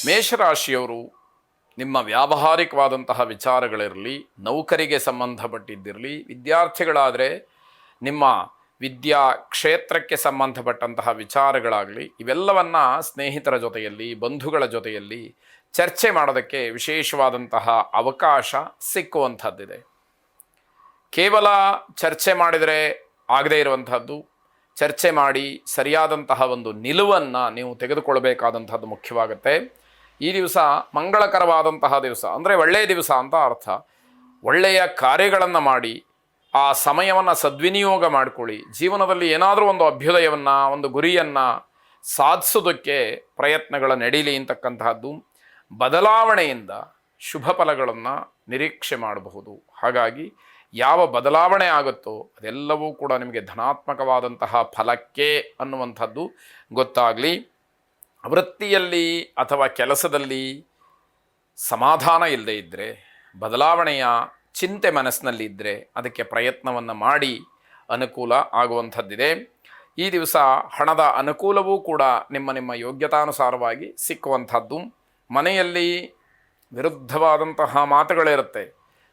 ಮೇಷರಾಶಿಯವರು ನಿಮ್ಮ ವ್ಯಾವಹಾರಿಕವಾದಂತಹ ವಿಚಾರಗಳಿರಲಿ, ನೌಕರಿಗೆ ಸಂಬಂಧಪಟ್ಟಿದ್ದಿರಲಿ, ವಿದ್ಯಾರ್ಥಿಗಳಾದರೆ ನಿಮ್ಮ ವಿದ್ಯಾ ಕ್ಷೇತ್ರಕ್ಕೆ ಸಂಬಂಧಪಟ್ಟಂತಹ ವಿಚಾರಗಳಾಗಲಿ, ಇವೆಲ್ಲವನ್ನು ಸ್ನೇಹಿತರ ಜೊತೆಯಲ್ಲಿ, ಬಂಧುಗಳ ಜೊತೆಯಲ್ಲಿ ಚರ್ಚೆ ಮಾಡೋದಕ್ಕೆ ವಿಶೇಷವಾದಂತಹ ಅವಕಾಶ ಸಿಕ್ಕುವಂಥದ್ದಿದೆ. ಕೇವಲ ಚರ್ಚೆ ಮಾಡಿದರೆ ಆಗದೇ ಇರುವಂಥದ್ದು, ಚರ್ಚೆ ಮಾಡಿ ಸರಿಯಾದಂತಹ ಒಂದು ನಿಲುವನ್ನು ನೀವು ತೆಗೆದುಕೊಳ್ಬೇಕಾದಂಥದ್ದು ಮುಖ್ಯವಾಗುತ್ತೆ. ಈ ದಿವಸ ಮಂಗಳಕರವಾದಂತಹ ದಿವಸ, ಅಂದರೆ ಒಳ್ಳೆಯ ದಿವಸ ಅಂತ ಅರ್ಥ. ಒಳ್ಳೆಯ ಕಾರ್ಯಗಳನ್ನು ಮಾಡಿ ಆ ಸಮಯವನ್ನು ಸದ್ವಿನಿಯೋಗ ಮಾಡಿಕೊಳ್ಳಿ. ಜೀವನದಲ್ಲಿ ಏನಾದರೂ ಒಂದು ಅಭ್ಯುದಯವನ್ನು, ಒಂದು ಗುರಿಯನ್ನು ಸಾಧಿಸೋದಕ್ಕೆ ಪ್ರಯತ್ನಗಳ ನಡೀಲಿ ಅಂತಕ್ಕಂತಹದ್ದು. ಬದಲಾವಣೆಯಿಂದ ಶುಭ ಫಲಗಳನ್ನು ನಿರೀಕ್ಷೆ ಮಾಡಬಹುದು. ಹಾಗಾಗಿ ಯಾವ ಬದಲಾವಣೆ ಆಗುತ್ತೋ ಅದೆಲ್ಲವೂ ಕೂಡ ನಿಮಗೆ ಧನಾತ್ಮಕವಾದಂತಹ ಫಲಕ್ಕೆ ಅನ್ನುವಂಥದ್ದು ಗೊತ್ತಾಗಲಿ. ವೃತ್ತಿಯಲ್ಲಿ ಅಥವಾ ಕೆಲಸದಲ್ಲಿ ಸಮಾಧಾನ ಇಲ್ಲದೆ ಇದ್ದರೆ, ಬದಲಾವಣೆಯ ಚಿಂತೆ ಮನಸ್ಸಿನಲ್ಲಿ ಇದ್ದರೆ ಅದಕ್ಕೆ ಪ್ರಯತ್ನವನ್ನು ಮಾಡಿ ಅನುಕೂಲ ಆಗುವಂಥದ್ದಿದೆ. ಈ ದಿವಸ ಹಣದ ಅನುಕೂಲವೂ ಕೂಡ ನಿಮ್ಮ ಯೋಗ್ಯತಾನುಸಾರವಾಗಿ ಸಿಕ್ಕುವಂಥದ್ದು. ಮನೆಯಲ್ಲಿ ವಿರುದ್ಧವಾದಂತಹ ಮಾತುಗಳಿರುತ್ತೆ.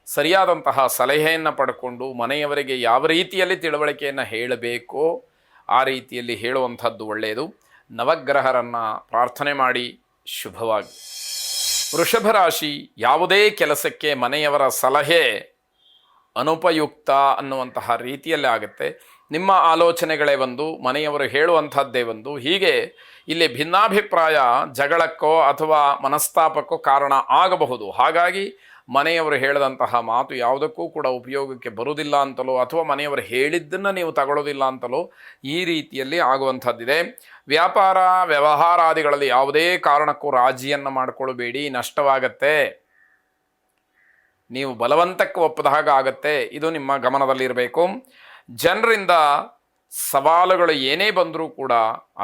ಸರಿಯಾದಂತಹ ಸಲಹೆಯನ್ನು ಪಡ್ಕೊಂಡು ಮನೆಯವರಿಗೆ ಯಾವ ರೀತಿಯಲ್ಲಿ ತಿಳುವಳಿಕೆಯನ್ನು ಹೇಳಬೇಕೋ ಆ ರೀತಿಯಲ್ಲಿ ಹೇಳುವಂಥದ್ದು ಒಳ್ಳೆಯದು. ನವಗ್ರಹರನ್ನು ಪ್ರಾರ್ಥನೆ ಮಾಡಿ ಶುಭವಾಗಿ. ವೃಷಭ ರಾಶಿ, ಯಾವುದೇ ಕೆಲಸಕ್ಕೆ ಮನೆಯವರ ಸಲಹೆ ಅನುಪಯುಕ್ತ ಅನ್ನುವಂತಹ ರೀತಿಯಲ್ಲಿ ಆಗುತ್ತೆ. ನಿಮ್ಮ ಆಲೋಚನೆಗಳೇ ಒಂದು, ಮನೆಯವರು ಹೇಳುವಂಥದ್ದೇ ಒಂದು. ಹೀಗೆ ಇಲ್ಲಿ ಭಿನ್ನಾಭಿಪ್ರಾಯ ಜಗಳಕ್ಕೋ ಅಥವಾ ಮನಸ್ತಾಪಕ್ಕೋ ಕಾರಣ ಆಗಬಹುದು. ಹಾಗಾಗಿ ಮನೆಯವರು ಹೇಳಿದಂತಹ ಮಾತು ಯಾವುದಕ್ಕೂ ಕೂಡ ಉಪಯೋಗಕ್ಕೆ ಬರುವುದಿಲ್ಲ ಅಂತಲೋ ಅಥವಾ ಮನೆಯವರು ಹೇಳಿದ್ದನ್ನು ನೀವು ತಗೊಳ್ಳೋದಿಲ್ಲ ಅಂತಲೋ ಈ ರೀತಿಯಲ್ಲಿ ಆಗುವಂಥದ್ದಿದೆ. ವ್ಯಾಪಾರ ವ್ಯವಹಾರಾದಿಗಳಲ್ಲಿ ಯಾವುದೇ ಕಾರಣಕ್ಕೂ ರಾಜಿಯನ್ನು ಮಾಡಿಕೊಳ್ಳಬೇಡಿ, ನಷ್ಟವಾಗತ್ತೆ. ನೀವು ಬಲವಂತಕ್ಕೆ ಒಪ್ಪದ ಹಾಗೆ ಆಗತ್ತೆ. ಇದು ನಿಮ್ಮ ಗಮನದಲ್ಲಿರಬೇಕು. ಜನರಿಂದ ಸವಾಲುಗಳು ಏನೇ ಬಂದರೂ ಕೂಡ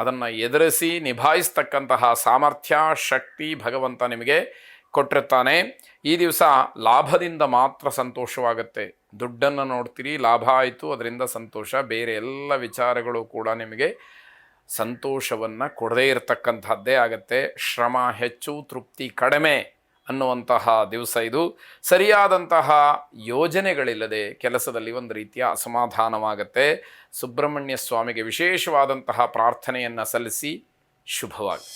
ಅದನ್ನು ಎದುರಿಸಿ ನಿಭಾಯಿಸ್ತಕ್ಕಂತಹ ಸಾಮರ್ಥ್ಯ, ಶಕ್ತಿ ಭಗವಂತ ನಿಮಗೆ ಕೊಟ್ಟಿರ್ತಾನೆ. ಈ ದಿವಸ ಲಾಭದಿಂದ ಮಾತ್ರ ಸಂತೋಷವಾಗುತ್ತೆ. ದುಡ್ಡನ್ನು ನೋಡ್ತೀರಿ, ಲಾಭ ಆಯಿತು, ಅದರಿಂದ ಸಂತೋಷ. ಬೇರೆ ಎಲ್ಲ ವಿಚಾರಗಳು ಕೂಡ ನಿಮಗೆ ಸಂತೋಷವನ್ನು ಕೊಡದೇ ಇರತಕ್ಕಂಥದ್ದೇ ಆಗುತ್ತೆ. ಶ್ರಮ ಹೆಚ್ಚು, ತೃಪ್ತಿ ಕಡಿಮೆ ಅನ್ನುವಂತಹ ದಿವಸ ಇದು. ಸರಿಯಾದಂತಹ ಯೋಜನೆಗಳಿಲ್ಲದೆ ಕೆಲಸದಲ್ಲಿ ಒಂದು ರೀತಿಯ ಅಸಮಾಧಾನವಾಗುತ್ತೆ. ಸುಬ್ರಹ್ಮಣ್ಯ ಸ್ವಾಮಿಗೆ ವಿಶೇಷವಾದಂತಹ ಪ್ರಾರ್ಥನೆಯನ್ನು ಸಲ್ಲಿಸಿ ಶುಭವಾಗಿ.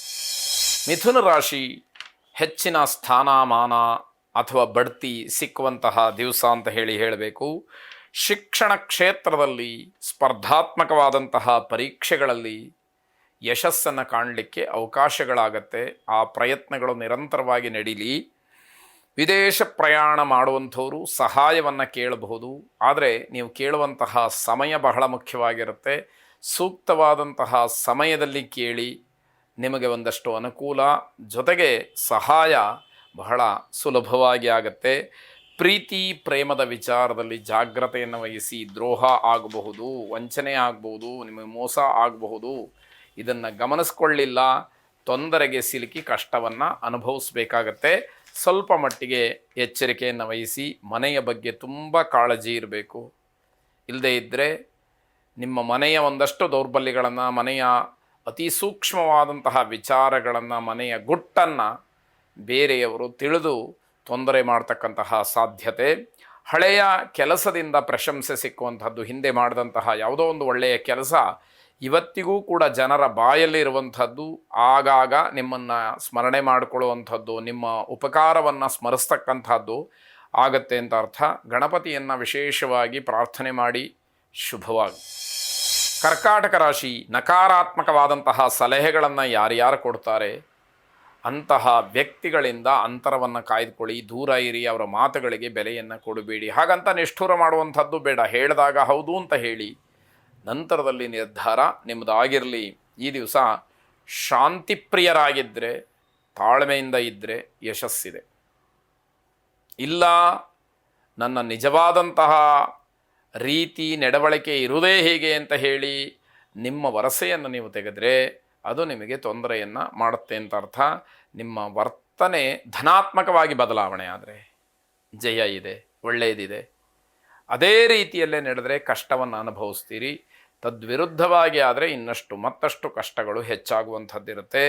ಮಿಥುನ ರಾಶಿ, ಹೆಚ್ಚಿನ ಸ್ಥಾನಮಾನ ಅಥವಾ ಬಡ್ತಿ ಸಿಕ್ಕುವಂತಹ ದಿವಸ ಅಂತ ಹೇಳಬೇಕು. ಶಿಕ್ಷಣ ಕ್ಷೇತ್ರದಲ್ಲಿ ಸ್ಪರ್ಧಾತ್ಮಕವಾದಂತಹ ಪರೀಕ್ಷೆಗಳಲ್ಲಿ ಯಶಸ್ಸನ್ನು ಕಾಣಲಿಕ್ಕೆ ಅವಕಾಶಗಳಾಗತ್ತೆ. ಆ ಪ್ರಯತ್ನಗಳು ನಿರಂತರವಾಗಿ ನಡೀಲಿ. ವಿದೇಶ ಪ್ರಯಾಣ ಮಾಡುವಂಥವರು ಸಹಾಯವನ್ನು ಕೇಳಬಹುದು. ಆದರೆ ನೀವು ಕೇಳುವಂತಹ ಸಮಯ ಬಹಳ ಮುಖ್ಯವಾಗಿರುತ್ತೆ. ಸೂಕ್ತವಾದಂತಹ ಸಮಯದಲ್ಲಿ ಕೇಳಿ, ನಿಮಗೆ ಒಂದಷ್ಟು ಅನುಕೂಲ, ಜೊತೆಗೆ ಸಹಾಯ ಬಹಳ ಸುಲಭವಾಗಿ ಆಗುತ್ತೆ. ಪ್ರೀತಿ ಪ್ರೇಮದ ವಿಚಾರದಲ್ಲಿ ಜಾಗ್ರತೆಯನ್ನು ವಹಿಸಿ. ದ್ರೋಹ ಆಗಬಹುದು, ವಂಚನೆ ಆಗಬಹುದು, ನಿಮಗೆ ಮೋಸ ಆಗಬಹುದು. ಇದನ್ನು ಗಮನಿಸ್ಕೊಳ್ಳಿಲ್ಲ, ತೊಂದರೆಗೆ ಸಿಲುಕಿ ಕಷ್ಟವನ್ನು ಅನುಭವಿಸಬೇಕಾಗತ್ತೆ. ಸ್ವಲ್ಪ ಮಟ್ಟಿಗೆ ಎಚ್ಚರಿಕೆಯನ್ನು ವಹಿಸಿ. ಮನೆಯ ಬಗ್ಗೆ ತುಂಬ ಕಾಳಜಿ ಇರಬೇಕು. ಇಲ್ಲದೇ ಇದ್ದರೆ ನಿಮ್ಮ ಮನೆಯ ಒಂದಷ್ಟು ದೌರ್ಬಲ್ಯಗಳನ್ನು, ಮನೆಯ ಅತಿ ಸೂಕ್ಷ್ಮವಾದಂತಹ ವಿಚಾರಗಳನ್ನು, ಮನೆಯ ಗುಟ್ಟನ್ನು ಬೇರೆಯವರು ತಿಳಿದು ತೊಂದರೆ ಮಾಡ್ತಕ್ಕಂತಹ ಸಾಧ್ಯತೆ. ಹಳೆಯ ಕೆಲಸದಿಂದ ಪ್ರಶಂಸೆ ಸಿಕ್ಕುವಂಥದ್ದು. ಹಿಂದೆ ಮಾಡಿದಂತಹ ಯಾವುದೋ ಒಂದು ಒಳ್ಳೆಯ ಕೆಲಸ ಇವತ್ತಿಗೂ ಕೂಡ ಜನರ ಬಾಯಲ್ಲಿರುವಂಥದ್ದು. ಆಗಾಗ ನಿಮ್ಮನ್ನು ಸ್ಮರಣೆ ಮಾಡಿಕೊಳ್ಳುವಂಥದ್ದು, ನಿಮ್ಮ ಉಪಕಾರವನ್ನು ಸ್ಮರಿಸ್ತಕ್ಕಂಥದ್ದು ಆಗತ್ತೆ ಅಂತ ಅರ್ಥ. ಗಣಪತಿಯನ್ನು ವಿಶೇಷವಾಗಿ ಪ್ರಾರ್ಥನೆ ಮಾಡಿ ಶುಭವಾಗಿ. ಕರ್ಕಾಟಕ ರಾಶಿ, ನಕಾರಾತ್ಮಕವಾದಂತಹ ಸಲಹೆಗಳನ್ನು ಯಾರ್ಯಾರು ಕೊಡ್ತಾರೆ ಅಂತಹ ವ್ಯಕ್ತಿಗಳಿಂದ ಅಂತರವನ್ನು ಕಾಯ್ದುಕೊಳ್ಳಿ, ದೂರ ಇರಿ. ಅವರ ಮಾತುಗಳಿಗೆ ಬೆಲೆಯನ್ನು ಕೊಡಬೇಡಿ. ಹಾಗಂತ ನಿಷ್ಠುರ ಮಾಡುವಂಥದ್ದು ಬೇಡ. ಹೇಳಿದಾಗ ಹೌದು ಅಂತ ಹೇಳಿ, ನಂತರದಲ್ಲಿ ನಿರ್ಧಾರ ನಿಮ್ಮದಾಗಿರಲಿ. ಈ ದಿವಸ ಶಾಂತಿಪ್ರಿಯರಾಗಿದ್ದರೆ, ತಾಳ್ಮೆಯಿಂದ ಇದ್ದರೆ ಯಶಸ್ಸಿದೆ. ಇಲ್ಲ, ನನ್ನ ನಿಜವಾದಂತಹ ರೀತಿ ನಡವಳಿಕೆ ಇರುವುದೇ ಹೇಗೆ ಅಂತ ಹೇಳಿ ನಿಮ್ಮ ವರಸೆಯನ್ನು ನೀವು ತೆಗೆದರೆ ಅದು ನಿಮಗೆ ತೊಂದರೆಯನ್ನು ಮಾಡುತ್ತೆ ಅಂತ ಅರ್ಥ. ನಿಮ್ಮ ವರ್ತನೆ ಧನಾತ್ಮಕವಾಗಿ ಬದಲಾವಣೆ ಆದರೆ ಜಯ ಇದೆ, ಒಳ್ಳೆಯದಿದೆ. ಅದೇ ರೀತಿಯಲ್ಲೇ ನಡೆದರೆ ಕಷ್ಟವನ್ನು ಅನುಭವಿಸ್ತೀರಿ. ತದ್ವಿರುದ್ಧವಾಗಿ ಆದರೆ ಇನ್ನಷ್ಟು ಮತ್ತಷ್ಟು ಕಷ್ಟಗಳು ಹೆಚ್ಚಾಗುವಂಥದ್ದಿರುತ್ತೆ.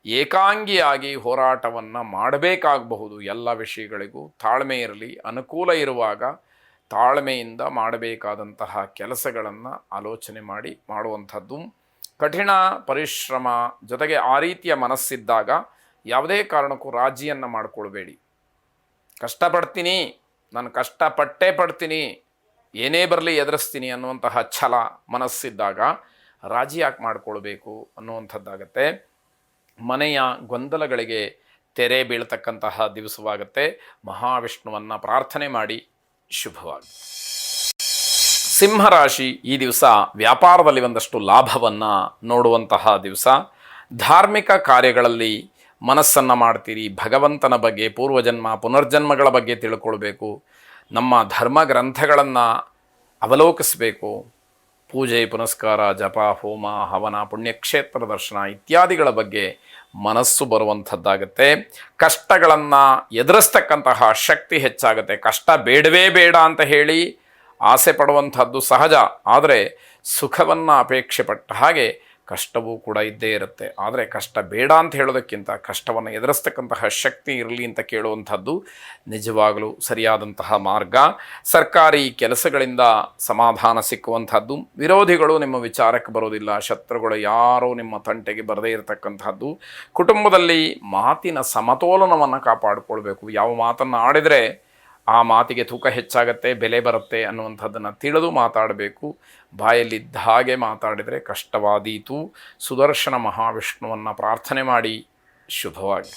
ಏಕಾಂಗಿಯಾಗಿ ಹೋರಾಟವನ್ನು ಮಾಡಬೇಕಾಗಬಹುದು. ಎಲ್ಲ ವಿಷಯಗಳಿಗೂ ತಾಳ್ಮೆ ಇರಲಿ. ಅನುಕೂಲ ಇರುವಾಗ ತಾಳ್ಮೆಯಿಂದ ಮಾಡಬೇಕಾದಂತಹ ಕೆಲಸಗಳನ್ನು ಆಲೋಚನೆ ಮಾಡಿ ಮಾಡುವಂಥದ್ದು. ಕಠಿಣ ಪರಿಶ್ರಮ ಜೊತೆಗೆ ಆ ರೀತಿಯ ಮನಸ್ಸಿದ್ದಾಗ ಯಾವುದೇ ಕಾರಣಕ್ಕೂ ರಾಜಿಯನ್ನು ಮಾಡಿಕೊಳ್ಬೇಡಿ. ಕಷ್ಟಪಡ್ತೀನಿ, ನಾನು ಕಷ್ಟಪಟ್ಟೇ ಪಡ್ತೀನಿ, ಏನೇ ಬರಲಿ ಎದುರಿಸ್ತೀನಿ ಅನ್ನುವಂತಹ ಛಲ ಮನಸ್ಸಿದ್ದಾಗ ರಾಜಿ ಯಾಕೆ ಮಾಡಿಕೊಳ್ಬೇಕು ಅನ್ನುವಂಥದ್ದಾಗತ್ತೆ. ಮನೆಯ ಗೊಂದಲಗಳಿಗೆ ತೆರೆ ಬೀಳ್ತಕ್ಕಂತಹ ದಿವಸವಾಗುತ್ತೆ. ಮಹಾವಿಷ್ಣುವನ್ನು ಪ್ರಾರ್ಥನೆ ಮಾಡಿ ಶುಭವಾಗಿ. ಸಿಂಹರಾಶಿ ಈ ದಿವಸ ವ್ಯಾಪಾರದಲ್ಲಿ ಒಂದಷ್ಟು ಲಾಭವನ್ನು ನೋಡುವಂತಹ ದಿವಸ. ಧಾರ್ಮಿಕ ಕಾರ್ಯಗಳಲ್ಲಿ ಮನಸ್ಸನ್ನು ಮಾಡ್ತೀರಿ. ಭಗವಂತನ ಬಗ್ಗೆ, ಪೂರ್ವಜನ್ಮ ಪುನರ್ಜನ್ಮಗಳ ಬಗ್ಗೆ ತಿಳ್ಕೊಳ್ಬೇಕು. ನಮ್ಮ ಧರ್ಮ ಗ್ರಂಥಗಳನ್ನು ಅವಲೋಕಿಸಬೇಕು. ಪೂಜೆ ಪುನಸ್ಕಾರ, ಜಪ, ಹೋಮ, ಹವನ, ಪುಣ್ಯಕ್ಷೇತ್ರ ದರ್ಶನ ಇತ್ಯಾದಿಗಳ ಬಗ್ಗೆ ಮನಸ್ಸು ಬರುವಂಥದ್ದಾಗುತ್ತೆ. ಕಷ್ಟಗಳನ್ನು ಎದುರಿಸ್ತಕ್ಕಂತಹ ಶಕ್ತಿ ಹೆಚ್ಚಾಗುತ್ತೆ. ಕಷ್ಟ ಬೇಡವೇ ಬೇಡ ಅಂತ ಹೇಳಿ ಆಸೆ ಪಡುವಂಥದ್ದು ಸಹಜ. ಆದರೆ ಸುಖವನ್ನು ಅಪೇಕ್ಷೆ ಪಟ್ಟ ಹಾಗೆ ಕಷ್ಟವೂ ಕೂಡ ಇದ್ದೇ ಇರುತ್ತೆ. ಆದರೆ ಕಷ್ಟ ಬೇಡ ಅಂತ ಹೇಳೋದಕ್ಕಿಂತ ಕಷ್ಟವನ್ನು ಎದುರಿಸ್ತಕ್ಕಂತಹ ಶಕ್ತಿ ಇರಲಿ ಅಂತ ಕೇಳುವಂಥದ್ದು ನಿಜವಾಗಲೂ ಸರಿಯಾದಂತಹ ಮಾರ್ಗ. ಸರ್ಕಾರಿ ಕೆಲಸಗಳಿಂದ ಸಮಾಧಾನ ಸಿಕ್ಕುವಂಥದ್ದು. ವಿರೋಧಿಗಳು ನಿಮ್ಮ ವಿಚಾರಕ್ಕೆ ಬರೋದಿಲ್ಲ. ಶತ್ರುಗಳು ಯಾರೂ ನಿಮ್ಮ ತಂಟೆಗೆ ಬರದೇ ಇರತಕ್ಕಂಥದ್ದು. ಕುಟುಂಬದಲ್ಲಿ ಮಾತಿನ ಸಮತೋಲನವನ್ನು ಕಾಪಾಡಿಕೊಳ್ಬೇಕು. ಯಾವ ಮಾತನ್ನು ಆಡಿದರೆ ಆ ಮಾತಿಗೆ ತೂಕ ಹೆಚ್ಚಾಗತ್ತೆ, ಬೆಲೆ ಬರುತ್ತೆ ಅನ್ನುವಂಥದ್ದನ್ನು ತಿಳಿದು ಮಾತಾಡಬೇಕು. ಬಾಯಲ್ಲಿದ್ದ ಹಾಗೆ ಮಾತಾಡಿದರೆ ಕಷ್ಟವಾದೀತು. ಸುದರ್ಶನ ಮಹಾವಿಷ್ಣುವನ್ನು ಪ್ರಾರ್ಥನೆ ಮಾಡಿ ಶುಭವಾಗಿ.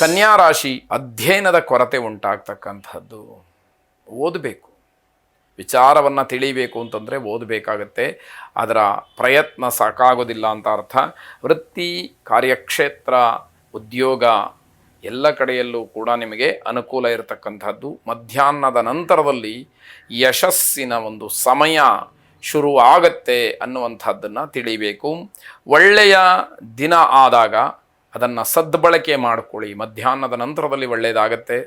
ಕನ್ಯಾ ರಾಶಿ, ಅಧ್ಯಯನದ ಕೊರತೆ ಉಂಟಾಗ್ತಕ್ಕಂಥದ್ದು. ಓದಬೇಕು, ವಿಚಾರವನ್ನು ತಿಳಿಬೇಕು ಅಂತಂದರೆ ಓದಬೇಕಾಗತ್ತೆ. ಅದರ ಪ್ರಯತ್ನ ಸಾಕಾಗೋದಿಲ್ಲ ಅಂತ ಅರ್ಥ. ವೃತ್ತಿ, ಕಾರ್ಯಕ್ಷೇತ್ರ, ಉದ್ಯೋಗ ಎಲ್ಲ ಕಡೆಯಲ್ಲೂ ಕೂಡ ನಿಮಗೆ ಅನುಕೂಲ ಇರತಕ್ಕಂಥದ್ದು. ಮಧ್ಯಾಹ್ನದ ನಂತರದಲ್ಲಿ ಯಶಸ್ಸಿನ ಒಂದು ಸಮಯ ಶುರು ಆಗತ್ತೆ ಅನ್ನುವಂಥದ್ದನ್ನು ತಿಳಿಬೇಕು. ಒಳ್ಳೆಯ ದಿನ ಆದಾಗ ಅದನ್ನು ಸದ್ಬಳಕೆ ಮಾಡಿಕೊಳ್ಳಿ. ಮಧ್ಯಾಹ್ನದ ನಂತರದಲ್ಲಿ ಒಳ್ಳೆಯದಾಗತ್ತೆ.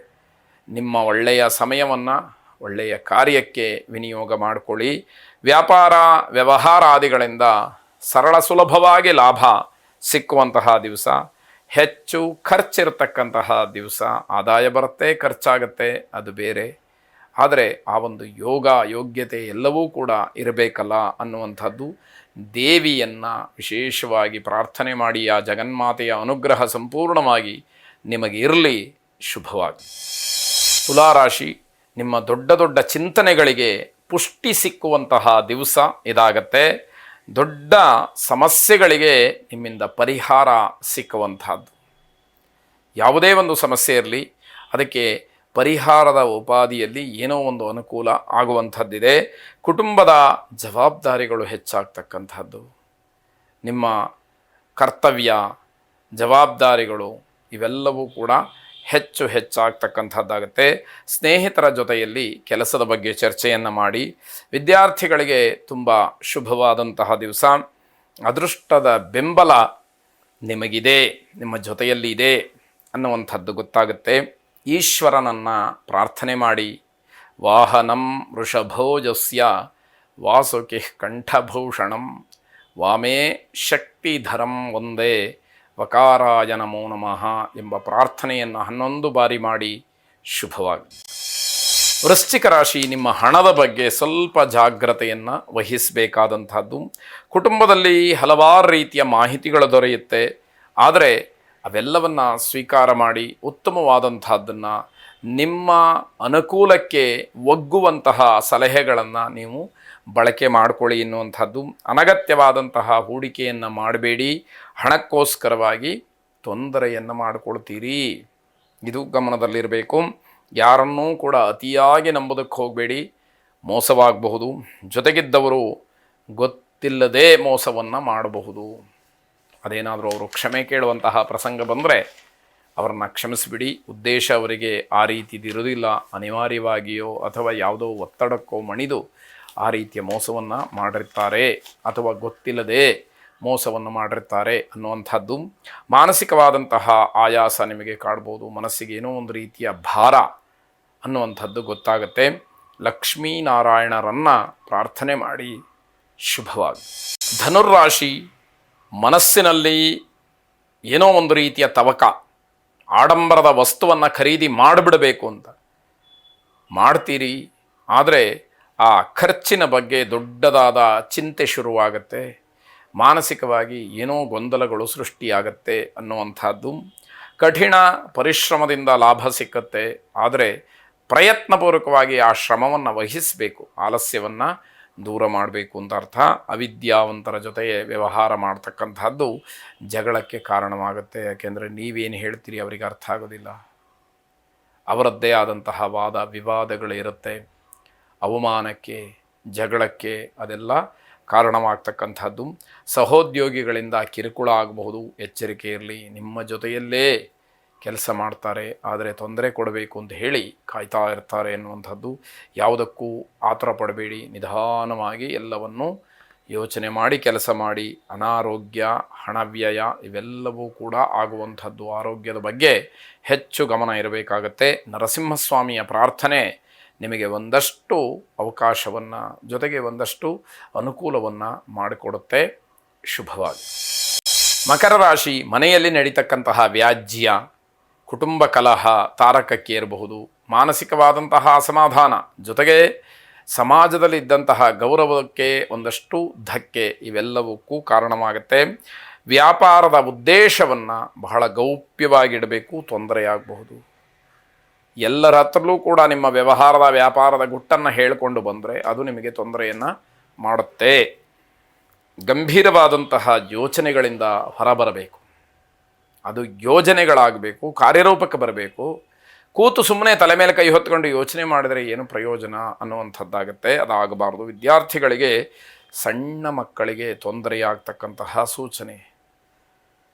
ನಿಮ್ಮ ಒಳ್ಳೆಯ ಸಮಯವನ್ನು ಒಳ್ಳೆಯ ಕಾರ್ಯಕ್ಕೆ ವಿನಿಯೋಗ ಮಾಡಿಕೊಳ್ಳಿ. ವ್ಯಾಪಾರ ವ್ಯವಹಾರಾದಿಗಳಿಂದ ಸರಳ ಸುಲಭವಾಗಿ ಲಾಭ ಸಿಕ್ಕುವಂತಹ ದಿವಸ. ಹೆಚ್ಚು ಖರ್ಚಿರತಕ್ಕಂತಹ ದಿವಸ. ಆದಾಯ ಬರುತ್ತೆ, ಖರ್ಚಾಗತ್ತೆ, ಅದು ಬೇರೆ. ಆದರೆ ಆ ಒಂದು ಯೋಗ್ಯತೆ ಎಲ್ಲವೂ ಕೂಡ ಇರಬೇಕಲ್ಲ ಅನ್ನುವಂಥದ್ದು. ದೇವಿಯನ್ನು ವಿಶೇಷವಾಗಿ ಪ್ರಾರ್ಥನೆ ಮಾಡಿ ಆ ಜಗನ್ಮಾತೆಯ ಅನುಗ್ರಹ ಸಂಪೂರ್ಣವಾಗಿ ನಿಮಗೆ ಇರಲಿ. ಶುಭವಾಗಿ. ತುಲಾರಾಶಿ, ನಿಮ್ಮ ದೊಡ್ಡ ದೊಡ್ಡ ಚಿಂತನೆಗಳಿಗೆ ಪುಷ್ಟಿ ಸಿಕ್ಕುವಂತಹ ದಿವಸ ಇದಾಗತ್ತೆ. ದೊಡ್ಡ ಸಮಸ್ಯೆಗಳಿಗೆ ನಿಮ್ಮಿಂದ ಪರಿಹಾರ ಸಿಕ್ಕುವಂಥದ್ದು. ಯಾವುದೇ ಒಂದು ಸಮಸ್ಯೆ ಇರಲಿ, ಅದಕ್ಕೆ ಪರಿಹಾರದ ಉಪಾಧಿಯಲ್ಲಿ ಏನೋ ಒಂದು ಅನುಕೂಲ ಆಗುವಂಥದ್ದಿದೆ. ಕುಟುಂಬದ ಜವಾಬ್ದಾರಿಗಳು ಹೆಚ್ಚಾಗ್ತಕ್ಕಂಥದ್ದು. ನಿಮ್ಮ ಕರ್ತವ್ಯ, ಜವಾಬ್ದಾರಿಗಳು ಇವೆಲ್ಲವೂ ಕೂಡ ಹೆಚ್ಚಾಗ್ತಕ್ಕಂಥದ್ದಾಗುತ್ತೆ. ಸ್ನೇಹಿತರ ಜೊತೆಯಲ್ಲಿ ಕೆಲಸದ ಬಗ್ಗೆ ಚರ್ಚೆಯನ್ನು ಮಾಡಿ. ವಿದ್ಯಾರ್ಥಿಗಳಿಗೆ ತುಂಬ ಶುಭವಾದಂತಹ ದಿವಸ. ಅದೃಷ್ಟದ ಬೆಂಬಲ ನಿಮಗಿದೆ, ನಿಮ್ಮ ಜೊತೆಯಲ್ಲಿ ಇದೆ ಅನ್ನುವಂಥದ್ದು ಗೊತ್ತಾಗುತ್ತೆ. ಈಶ್ವರನನ್ನು ಪ್ರಾರ್ಥನೆ ಮಾಡಿ. ವಾಹನಂ ವೃಷಭೋಜಸ್ಯ ವಾಸುಕಿ ಕಂಠಭೂಷಣಂ ವಾಮೇ ಶಕ್ತಿಧರಂ ಒಂದೇ ವಕಾರಾಯ ನಮೋ ನಮಃ ಎಂಬ ಪ್ರಾರ್ಥನೆಯನ್ನು 11 ಬಾರಿ ಮಾಡಿ ಶುಭವಾಗಿ. ವೃಶ್ಚಿಕ ರಾಶಿ, ನಿಮ್ಮ ಹಣದ ಬಗ್ಗೆ ಸ್ವಲ್ಪ ಜಾಗ್ರತೆಯನ್ನು ವಹಿಸಬೇಕಾದಂಥದ್ದು. ಕುಟುಂಬದಲ್ಲಿ ಹಲವಾರು ರೀತಿಯ ಮಾಹಿತಿಗಳು ದೊರೆಯುತ್ತೆ. ಆದರೆ ಅವೆಲ್ಲವನ್ನು ಸ್ವೀಕಾರ ಮಾಡಿ ಉತ್ತಮವಾದಂಥದ್ದನ್ನು, ನಿಮ್ಮ ಅನುಕೂಲಕ್ಕೆ ಒಗ್ಗುವಂತಹ ಸಲಹೆಗಳನ್ನು ನೀವು ಬಳಕೆ ಮಾಡಿಕೊಳ್ಳಿ ಎನ್ನುವಂಥದ್ದು. ಅನಗತ್ಯವಾದಂತಹ ಹೂಡಿಕೆಯನ್ನು ಮಾಡಬೇಡಿ. ಹಣಕ್ಕೋಸ್ಕರವಾಗಿ ತೊಂದರೆಯನ್ನು ಮಾಡಿಕೊಳ್ತೀರಿ, ಇದು ಗಮನದಲ್ಲಿರಬೇಕು. ಯಾರನ್ನೂ ಕೂಡ ಅತಿಯಾಗಿ ನಂಬೋದಕ್ಕೆ ಹೋಗಬೇಡಿ, ಮೋಸವಾಗಬಹುದು. ಜೊತೆಗಿದ್ದವರು ಗೊತ್ತಿಲ್ಲದೆ ಮೋಸವನ್ನು ಮಾಡಬಹುದು. ಅದೇನಾದರೂ ಅವರು ಕ್ಷಮೆ ಕೇಳುವಂತಹ ಪ್ರಸಂಗ ಬಂದರೆ ಅವರನ್ನು ಕ್ಷಮಿಸಿಬಿಡಿ. ಉದ್ದೇಶ ಅವರಿಗೆ ಆ ರೀತಿದಿರುವುದಿಲ್ಲ. ಅನಿವಾರ್ಯವಾಗಿಯೋ ಅಥವಾ ಯಾವುದೋ ಒತ್ತಡಕ್ಕೋ ಮಣಿದು ಆ ರೀತಿಯ ಮೋಸವನ್ನು ಮಾಡಿರ್ತಾರೆ ಅಥವಾ ಗೊತ್ತಿಲ್ಲದೆ ಮೋಸವನ್ನು ಮಾಡಿರ್ತಾರೆ ಅನ್ನುವಂಥದ್ದು. ಮಾನಸಿಕವಾದಂತಹ ಆಯಾಸ ನಿಮಗೆ ಕಾಡ್ಬೋದು. ಮನಸ್ಸಿಗೆ ಏನೋ ಒಂದು ರೀತಿಯ ಭಾರ ಅನ್ನುವಂಥದ್ದು ಗೊತ್ತಾಗುತ್ತೆ. ಲಕ್ಷ್ಮೀನಾರಾಯಣರನ್ನು ಪ್ರಾರ್ಥನೆ ಮಾಡಿ ಶುಭವಾಗಿ. ಧನುರ್ರಾಶಿ, ಮನಸ್ಸಿನಲ್ಲಿ ಏನೋ ಒಂದು ರೀತಿಯ ತವಕ, ಆಡಂಬರದ ವಸ್ತುವನ್ನು ಖರೀದಿ ಮಾಡಿಬಿಡಬೇಕು ಅಂತ ಮಾಡ್ತೀರಿ. ಆದರೆ ಆ ಖರ್ಚಿನ ಬಗ್ಗೆ ದೊಡ್ಡದಾದ ಚಿಂತೆ ಶುರುವಾಗತ್ತೆ. ಮಾನಸಿಕವಾಗಿ ಏನೋ ಗೊಂದಲಗಳು ಸೃಷ್ಟಿಯಾಗತ್ತೆ ಅನ್ನುವಂಥದ್ದು. ಕಠಿಣ ಪರಿಶ್ರಮದಿಂದ ಲಾಭ ಸಿಕ್ಕತ್ತೆ. ಆದರೆ ಪ್ರಯತ್ನಪೂರ್ವಕವಾಗಿ ಆ ಶ್ರಮವನ್ನು ವಹಿಸಬೇಕು, ಆಲಸ್ಯವನ್ನು ದೂರ ಮಾಡಬೇಕು ಅಂತ ಅರ್ಥ. ಅವಿದ್ಯಾವಂತರ ಜೊತೆ ವ್ಯವಹಾರ ಮಾಡ್ತಕ್ಕಂಥದ್ದು ಜಗಳಕ್ಕೆ ಕಾರಣವಾಗುತ್ತೆ. ಯಾಕೆಂದರೆ ನೀವೇನು ಹೇಳ್ತೀರಿ ಅವರಿಗೆ ಅರ್ಥ ಆಗೋದಿಲ್ಲ. ಅವರದ್ದೇ ಆದಂತಹ ವಾದ ವಿವಾದಗಳಿರುತ್ತೆ. ಅವಮಾನಕ್ಕೆ, ಜಗಳಕ್ಕೆ ಅದೆಲ್ಲ ಕಾರಣವಾಗ್ತಕ್ಕಂಥದ್ದು. ಸಹೋದ್ಯೋಗಿಗಳಿಂದ ಕಿರುಕುಳ ಆಗಬಹುದು, ಎಚ್ಚರಿಕೆ ಇರಲಿ. ನಿಮ್ಮ ಜೊತೆಯಲ್ಲೇ ಕೆಲಸ ಮಾಡ್ತಾರೆ, ಆದರೆ ತೊಂದರೆ ಕೊಡಬೇಕು ಅಂತ ಹೇಳಿ ಕಾಯ್ತಾ ಇರ್ತಾರೆ ಎನ್ನುವಂಥದ್ದು. ಯಾವುದಕ್ಕೂ ಆತುರ ಪಡಬೇಡಿ, ನಿಧಾನವಾಗಿ ಎಲ್ಲವನ್ನು ಯೋಚನೆ ಮಾಡಿ ಕೆಲಸ ಮಾಡಿ. ಅನಾರೋಗ್ಯ, ಹಣವ್ಯಯ ಇವೆಲ್ಲವೂ ಕೂಡ ಆಗುವಂಥದ್ದು. ಆರೋಗ್ಯದ ಬಗ್ಗೆ ಹೆಚ್ಚು ಗಮನ ಇರಬೇಕಾಗತ್ತೆ. ನರಸಿಂಹಸ್ವಾಮಿಯ ಪ್ರಾರ್ಥನೆ ನಿಮಗೆ ಒಂದಷ್ಟು ಅವಕಾಶವನ್ನು, ಜೊತೆಗೆ ಒಂದಷ್ಟು ಅನುಕೂಲವನ್ನು ಮಾಡಿಕೊಡುತ್ತೆ. ಶುಭವಾಗಿ. ಮಕರ ರಾಶಿ, ಮನೆಯಲ್ಲಿ ನಡೀತಕ್ಕಂತಹ ವ್ಯಾಜ್ಯ, ಕುಟುಂಬ ಕಲಹ ತಾರಕಕ್ಕೇರಬಹುದು. ಮಾನಸಿಕವಾದಂತಹ ಅಸಮಾಧಾನ, ಜೊತೆಗೆ ಸಮಾಜದಲ್ಲಿ ಇದ್ದಂತಹ ಗೌರವಕ್ಕೆ ಒಂದಷ್ಟು ಧಕ್ಕೆ, ಇವೆಲ್ಲವಕ್ಕೂ ಕಾರಣವಾಗುತ್ತೆ. ವ್ಯಾಪಾರದ ಉದ್ದೇಶವನ್ನು ಬಹಳ ಗೌಪ್ಯವಾಗಿಡಬೇಕು, ತೊಂದರೆಯಾಗಬಹುದು. ಎಲ್ಲರ ಹತ್ರಲೂ ಕೂಡ ನಿಮ್ಮ ವ್ಯಾಪಾರದ ಗುಟ್ಟನ್ನು ಹೇಳಿಕೊಂಡು ಬಂದರೆ ಅದು ನಿಮಗೆ ತೊಂದರೆಯನ್ನು ಮಾಡುತ್ತೆ. ಗಂಭೀರವಾದಂತಹ ಯೋಚನೆಗಳಿಂದ ಹೊರಬರಬೇಕು. ಅದು ಯೋಜನೆಗಳಾಗಬೇಕು, ಕಾರ್ಯರೂಪಕ್ಕೆ ಬರಬೇಕು. ಕೂತು ಸುಮ್ಮನೆ ತಲೆ ಮೇಲೆ ಕೈ ಹೊತ್ಕೊಂಡು ಯೋಚನೆ ಮಾಡಿದರೆ ಏನು ಪ್ರಯೋಜನ ಅನ್ನುವಂಥದ್ದಾಗುತ್ತೆ. ಅದಾಗಬಾರ್ದು. ವಿದ್ಯಾರ್ಥಿಗಳಿಗೆ, ಸಣ್ಣ ಮಕ್ಕಳಿಗೆ ತೊಂದರೆಯಾಗ್ತಕ್ಕಂತಹ ಸೂಚನೆ,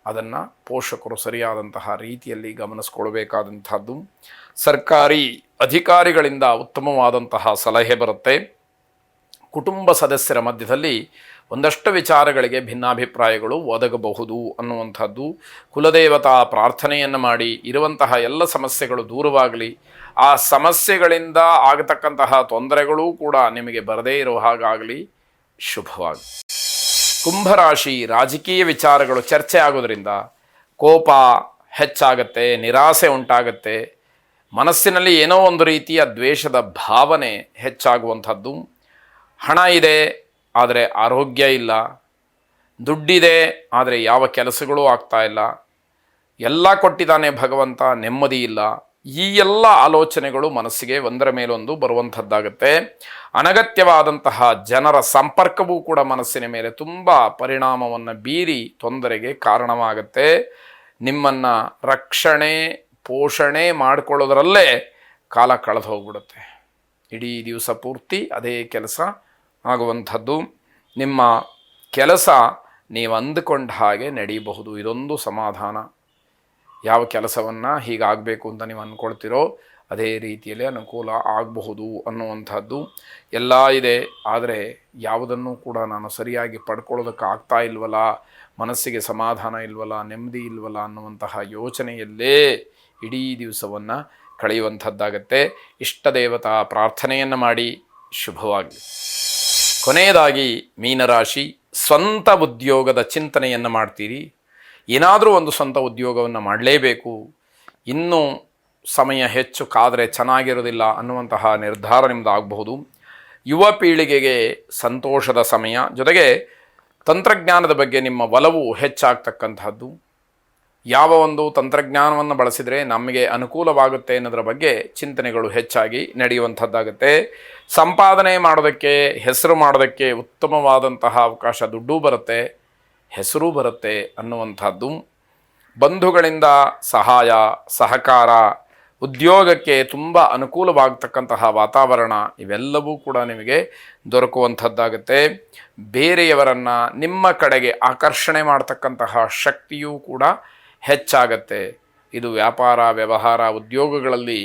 ಅದನ್ನು ಪೋಷಕರು ಸರಿಯಾದಂತಹ ರೀತಿಯಲ್ಲಿ ಗಮನಿಸ್ಕೊಳ್ಬೇಕಾದಂಥದ್ದು. ಸರ್ಕಾರಿ ಅಧಿಕಾರಿಗಳಿಂದ ಉತ್ತಮವಾದಂತಹ ಸಲಹೆ ಬರುತ್ತೆ. ಕುಟುಂಬ ಸದಸ್ಯರ ಮಧ್ಯದಲ್ಲಿ ಒಂದಷ್ಟು ವಿಚಾರಗಳಿಗೆ ಭಿನ್ನಾಭಿಪ್ರಾಯಗಳು ಒದಗಬಹುದು ಅನ್ನುವಂಥದ್ದು. ಕುಲದೇವತಾ ಪ್ರಾರ್ಥನೆಯನ್ನು ಮಾಡಿ ಇರುವಂತಹ ಎಲ್ಲ ಸಮಸ್ಯೆಗಳು ದೂರವಾಗಲಿ. ಆ ಸಮಸ್ಯೆಗಳಿಂದ ಆಗತಕ್ಕಂತಹ ತೊಂದರೆಗಳೂ ಕೂಡ ನಿಮಗೆ ಬರದೇ ಇರೋ ಹಾಗಾಗಲಿ. ಶುಭವಾಗಿ. ಕುಂಭರಾಶಿ, ರಾಜಕೀಯ ವಿಚಾರಗಳು ಚರ್ಚೆ ಆಗೋದ್ರಿಂದ ಕೋಪ ಹೆಚ್ಚಾಗತ್ತೆ, ನಿರಾಸೆ ಉಂಟಾಗತ್ತೆ. ಮನಸ್ಸಿನಲ್ಲಿ ಏನೋ ಒಂದು ರೀತಿಯ ದ್ವೇಷದ ಭಾವನೆ ಹೆಚ್ಚಾಗುವಂಥದ್ದು. ಹಣ ಇದೆ ಆದರೆ ಆರೋಗ್ಯ ಇಲ್ಲ, ದುಡ್ಡಿದೆ ಆದರೆ ಯಾವ ಕೆಲಸಗಳೂ ಆಗ್ತಾ ಇಲ್ಲ, ಎಲ್ಲ ಕೊಟ್ಟಿದ್ದಾನೆ ಭಗವಂತ, ನೆಮ್ಮದಿ ಇಲ್ಲ. ಈ ಎಲ್ಲ ಆಲೋಚನೆಗಳು ಮನಸ್ಸಿಗೆ ಒಂದರ ಮೇಲೊಂದು ಬರುವಂಥದ್ದಾಗುತ್ತೆ. ಅನಗತ್ಯವಾದಂತಹ ಜನರ ಸಂಪರ್ಕವೂ ಕೂಡ ಮನಸ್ಸಿನ ಮೇಲೆ ತುಂಬ ಪರಿಣಾಮವನ್ನು ಬೀರಿ ತೊಂದರೆಗೆ ಕಾರಣವಾಗುತ್ತೆ. ನಿಮ್ಮನ್ನು ರಕ್ಷಣೆ ಪೋಷಣೆ ಮಾಡಿಕೊಳ್ಳೋದ್ರಲ್ಲೇ ಕಾಲ ಕಳೆದು ಹೋಗ್ಬಿಡುತ್ತೆ. ಇಡೀ ದಿವಸ ಪೂರ್ತಿ ಅದೇ ಕೆಲಸ ಆಗುವಂಥದ್ದು. ನಿಮ್ಮ ಕೆಲಸ ನೀವು ಅಂದುಕೊಂಡ ಹಾಗೆ ನಡೀಬಹುದು. ಇದೊಂದು ಸಮಾಧಾನ. ಯಾವ ಕೆಲಸವನ್ನು ಹೀಗಾಗಬೇಕು ಅಂತ ನೀವು ಅಂದ್ಕೊಳ್ತೀರೋ ಅದೇ ರೀತಿಯಲ್ಲಿ ಅನುಕೂಲ ಆಗಬಹುದು ಅನ್ನುವಂಥದ್ದು ಎಲ್ಲ ಇದೆ. ಆದರೆ ಯಾವುದನ್ನು ಕೂಡ ನಾನು ಸರಿಯಾಗಿ ಪಡ್ಕೊಳ್ಳೋದಕ್ಕೆ ಆಗ್ತಾ ಇಲ್ವಲ್ಲ, ಮನಸ್ಸಿಗೆ ಸಮಾಧಾನ ಇಲ್ವಲ್ಲ, ನೆಮ್ಮದಿ ಇಲ್ವಲ್ಲ ಅನ್ನುವಂತಹ ಯೋಚನೆಯಲ್ಲೇ ಇಡೀ ದಿವಸವನ್ನು ಕಳೆಯುವಂಥದ್ದಾಗತ್ತೆ. ಇಷ್ಟ ದೇವತಾ ಪ್ರಾರ್ಥನೆಯನ್ನು ಮಾಡಿ. ಶುಭವಾಗಲಿ. ಕೊನೆಯದಾಗಿ ಮೀನರಾಶಿ, ಸ್ವಂತ ಉದ್ಯೋಗದ ಚಿಂತನೆಯನ್ನು ಮಾಡ್ತೀರಿ. ಏನಾದರೂ ಒಂದು ಸ್ವಂತ ಉದ್ಯೋಗವನ್ನು ಮಾಡಲೇಬೇಕು, ಇನ್ನೂ ಸಮಯ ಹೆಚ್ಚು ಕಾದರೆ ಚೆನ್ನಾಗಿರೋದಿಲ್ಲ ಅನ್ನುವಂತಹ ನಿರ್ಧಾರ ನಿಮ್ಮದು ಆಗಬಹುದು. ಯುವ ಪೀಳಿಗೆಗೆ ಸಂತೋಷದ ಸಮಯ, ಜೊತೆಗೆ ತಂತ್ರಜ್ಞಾನದ ಬಗ್ಗೆ ನಿಮ್ಮ ಒಲವು ಹೆಚ್ಚಾಗ್ತಕ್ಕಂಥದ್ದು. ಯಾವ ಒಂದು ತಂತ್ರಜ್ಞಾನವನ್ನು ಬಳಸಿದರೆ ನಮಗೆ ಅನುಕೂಲವಾಗುತ್ತೆ ಅನ್ನೋದರ ಬಗ್ಗೆ ಚಿಂತನೆಗಳು ಹೆಚ್ಚಾಗಿ ನಡೆಯುವಂಥದ್ದಾಗುತ್ತೆ. ಸಂಪಾದನೆ ಮಾಡೋದಕ್ಕೆ, ಹೆಸರು ಮಾಡೋದಕ್ಕೆ ಉತ್ತಮವಾದಂತಹ ಅವಕಾಶ, ದುಡ್ಡು ಬರುತ್ತೆ, ಹೆಸರು ಬರುತ್ತೆ ಅನ್ನುವಂಥದ್ದು. ಬಂಧುಗಳಿಂದ ಸಹಾಯ ಸಹಕಾರ, ಉದ್ಯೋಗಕ್ಕೆ ತುಂಬ ಅನುಕೂಲವಾಗತಕ್ಕಂತಹ ವಾತಾವರಣ, ಇವೆಲ್ಲವೂ ಕೂಡ ನಿಮಗೆ ದೊರಕುವಂಥದ್ದಾಗುತ್ತೆ. ಬೇರೆಯವರನ್ನು ನಿಮ್ಮ ಕಡೆಗೆ ಆಕರ್ಷಣೆ ಮಾಡ್ತಕ್ಕಂತಹ ಶಕ್ತಿಯೂ ಕೂಡ ಹೆಚ್ಚಾಗತ್ತೆ. ಇದು ವ್ಯಾಪಾರ ವ್ಯವಹಾರ ಉದ್ಯೋಗಗಳಲ್ಲಿ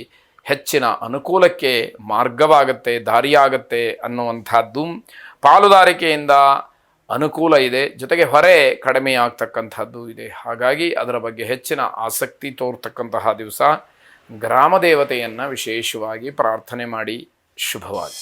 ಹೆಚ್ಚಿನ ಅನುಕೂಲಕ್ಕೆ ಮಾರ್ಗವಾಗತ್ತೆ, ದಾರಿಯಾಗತ್ತೆ ಅನ್ನುವಂಥದ್ದು. ಪಾಲುದಾರಿಕೆಯಿಂದ ಅನುಕೂಲ ಇದೆ, ಜೊತೆಗೆ ಹೊರೆ ಕಡಿಮೆ ಆಗ್ತಕ್ಕಂಥದ್ದು ಇದೆ. ಹಾಗಾಗಿ ಅದರ ಬಗ್ಗೆ ಹೆಚ್ಚಿನ ಆಸಕ್ತಿ ತೋರ್ತಕ್ಕಂತಹ ದಿವಸ. ಗ್ರಾಮ ದೇವತೆಯನ್ನು ವಿಶೇಷವಾಗಿ ಪ್ರಾರ್ಥನೆ ಮಾಡಿ. ಶುಭವಾಗಿ.